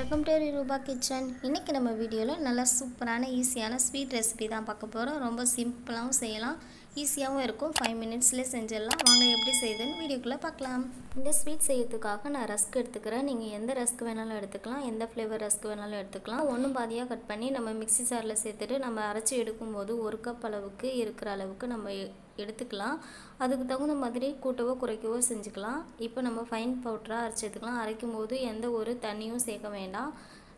Welcome to ரூபா kitchen. இன்றைக்கி நம்ம வீடியோவில் நல்ல சூப்பரான ஈஸியான ஸ்வீட் ரெசிபி தான் பார்க்க போகிறோம். ரொம்ப சிம்பிளாகவும் செய்யலாம், ஈஸியாகவும் இருக்கும். 5 மினிட்ஸ்லேயே செஞ்சிடலாம். வாங்க எப்படி செய்யுதுன்னு வீடியோக்குள்ளே பார்க்கலாம். இந்த ஸ்வீட் செய்யறதுக்காக நான் ரஸ்க் எடுத்துக்கிறேன். நீங்கள் எந்த ரஸ்க் வேணாலும் எடுத்துக்கலாம், எந்த ஃப்ளேவர் ரஸ்க் வேணாலும் எடுத்துக்கலாம். ஒன்றும் பாதியாக கட் பண்ணி நம்ம மிக்ஸி ஜாரில் சேர்த்துட்டு நம்ம அரைச்சி எடுக்கும்போது 1 கப் அளவுக்கு இருக்கிற அளவுக்கு நம்ம எடுத்துக்கலாம். அதுக்கு தகுந்த மாதிரி கூட்டவோ குறைக்கவோ செஞ்சுக்கலாம். இப்போ நம்ம ஃபைன் பவுடராக அரைச்சி எடுத்துக்கலாம். அரைக்கும் போது எந்த ஒரு தண்ணியும் சேர்க்க வேண்டாம்,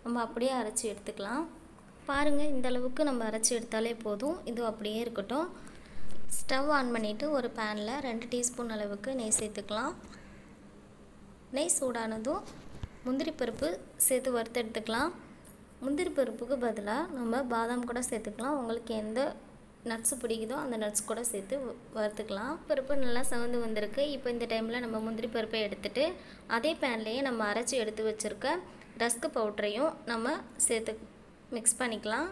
நம்ம அப்படியே அரைச்சி எடுத்துக்கலாம். பாருங்கள், இந்த அளவுக்கு நம்ம அரைச்சி எடுத்தாலே போதும். இது அப்படியே இருக்கட்டும். ஸ்டவ் ஆன் பண்ணிவிட்டு ஒரு பேனில் 2 டீஸ்பூன் அளவுக்கு நெய் சேர்த்துக்கலாம். நெய் சூடானதும் முந்திரி பருப்பு சேர்த்து வறுத்து எடுத்துக்கலாம். முந்திரி பருப்புக்கு பதிலாக நம்ம பாதாம் கூட சேர்த்துக்கலாம். உங்களுக்கு எந்த நட்ஸ் பிடிக்குதோ அந்த நட்ஸ் கூட சேர்த்து வறுத்துக்கலாம். பருப்பு நல்லா சவந்து வந்திருக்கு. இப்போ இந்த டைமில் நம்ம முந்திரி பருப்பை எடுத்துகிட்டு அதே பேன்லேயே நம்ம அரைச்சி எடுத்து வச்சுருக்க ரஸ்க் பவுடரையும் நம்ம சேர்த்து மிக்ஸ் பண்ணிக்கலாம்.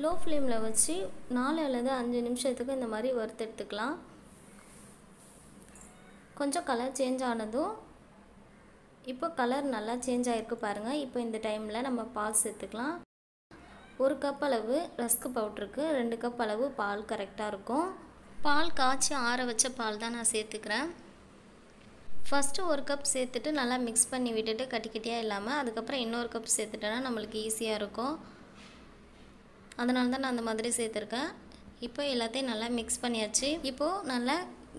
லோ ஃப்ளேமில் வச்சு 4 அல்லது 5 நிமிஷத்துக்கு இந்த மாதிரி வறுத்து எடுத்துக்கலாம். கொஞ்சம் கலர் சேஞ்ச் ஆனதும் இப்போ கலர் நல்லா சேஞ்ச் ஆகிருக்கு பாருங்கள். இப்போ இந்த டைமில் நம்ம பால் சேர்த்துக்கலாம். 1 கப் அளவு ரஸ்க் பவுட்ருக்கு 2 கப் அளவு பால் கரெக்டாக இருக்கும். பால் காய்ச்சி ஆற வச்ச பால் தான் நான் சேர்த்துக்கிறேன். ஃபஸ்ட்டு 1 கப் சேர்த்துட்டு நல்லா மிக்ஸ் பண்ணி விட்டுட்டு கட்டிக்கிட்டியாக இல்லாமல் அதுக்கப்புறம் இன்னொரு கப் சேர்த்துட்டேன்னா நம்மளுக்கு ஈஸியாக இருக்கும். அதனால தான் நான் அந்த மாதிரி சேர்த்துருக்கேன். இப்போ எல்லாத்தையும் நல்லா மிக்ஸ் பண்ணியாச்சு. இப்போது நல்லா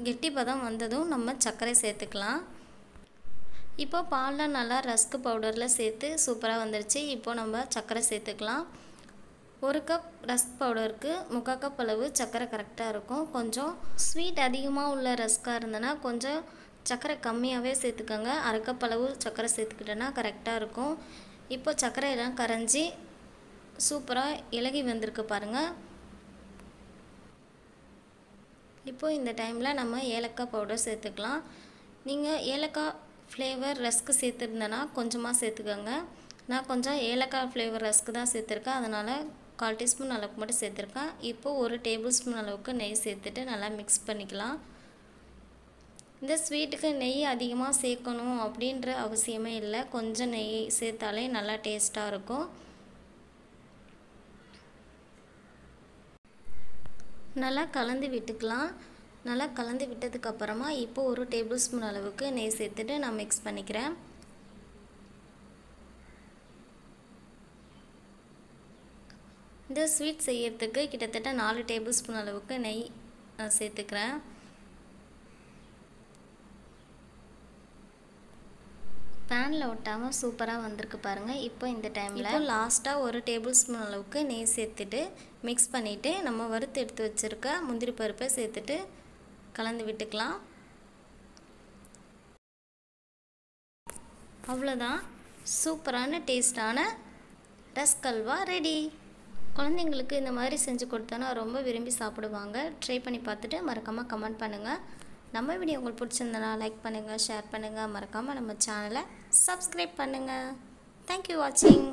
கெட்டி பதம் வந்ததும் நம்ம சர்க்கரை சேர்த்துக்கலாம். இப்போ பாலில் நல்லா ரஸ்க் பவுடரில் சேர்த்து சூப்பராக வந்துடுச்சு. இப்போது நம்ம சர்க்கரை சேர்த்துக்கலாம். 1 கப் ரஸ்க் பவுடருக்கு 3/4 கப் அளவு சர்க்கரை கரெக்டாக இருக்கும். கொஞ்சம் ஸ்வீட் அதிகமாக உள்ள ரஸ்க்காக இருந்ததுன்னா கொஞ்சம் சர்க்கரை கம்மியாகவே சேர்த்துக்கோங்க. 1/2 கப் அளவு சர்க்கரை சேர்த்துக்கிட்டோன்னா கரெக்டாக இருக்கும். இப்போ சர்க்கரை எல்லாம் கரைஞ்சி சூப்பராக இலகி வந்திருக்கு பாருங்கள். இப்போ இந்த டைமில் நம்ம ஏலக்காய் பவுடர் சேர்த்துக்கலாம். நீங்கள் ஏலக்காய் ஃப்ளேவர் ரஸ்க்கு சேர்த்துருந்தேன்னா கொஞ்சமாக சேர்த்துக்கோங்க. நான் கொஞ்சம் ஏலக்காய் ஃப்ளேவர் ரஸ்க்கு தான் சேர்த்துருக்கேன், அதனால் 1/4 டீஸ்பூன் அளவுக்கு மட்டும் சேர்த்துருக்கேன். இப்போது 1 டேபிள் ஸ்பூன் அளவுக்கு நெய் சேர்த்துட்டு நல்லா மிக்ஸ் பண்ணிக்கலாம். இந்த ஸ்வீட்டுக்கு நெய் அதிகமாக சேர்க்கணும் அப்படின்ற அவசியமே இல்லை, கொஞ்சம் நெய் சேர்த்தாலே நல்லா டேஸ்ட்டாக இருக்கும். நல்லா கலந்து விட்டுக்கலாம். நல்லா கலந்து விட்டதுக்கப்புறமா இப்போது 1 டேபிள் ஸ்பூன் அளவுக்கு நெய் சேர்த்துட்டு நான் மிக்ஸ் பண்ணிக்கிறேன். இந்த ஸ்வீட் செய்யறதுக்கு கிட்டத்தட்ட 4 டேபிள் ஸ்பூன் அளவுக்கு நெய் நான் சேர்த்துக்கிறேன். பேனில் ஒட்டாமல் சூப்பராக வந்திருக்கு பாருங்கள். இப்போ இந்த டைமில் லாஸ்ட்டாக 1 டேபிள் ஸ்பூன் அளவுக்கு நெய் சேர்த்துட்டு மிக்ஸ் பண்ணிவிட்டு நம்ம வறுத்து எடுத்து வச்சுருக்க முந்திரி பருப்பை சேர்த்துட்டு கலந்து விட்டுக்கலாம். அவ்வளோதான், சூப்பரான டேஸ்டான ரஸ்க் அல்வா ரெடி. குழந்தைங்களுக்கு இந்த மாதிரி செஞ்சு கொடுத்தோன்னா ரொம்ப விரும்பி சாப்பிடுவாங்க. ட்ரை பண்ணி பார்த்துட்டு மறக்காமல் கமெண்ட் பண்ணுங்கள். நம்ம வீடியோ உங்களுக்கு பிடிச்சிருந்தனா லைக் பண்ணுங்கள், ஷேர் பண்ணுங்கள். மறக்காமல் நம்ம சேனலை சப்ஸ்கிரைப் பண்ணுங்கள். தேங்க்யூ வாட்சிங்.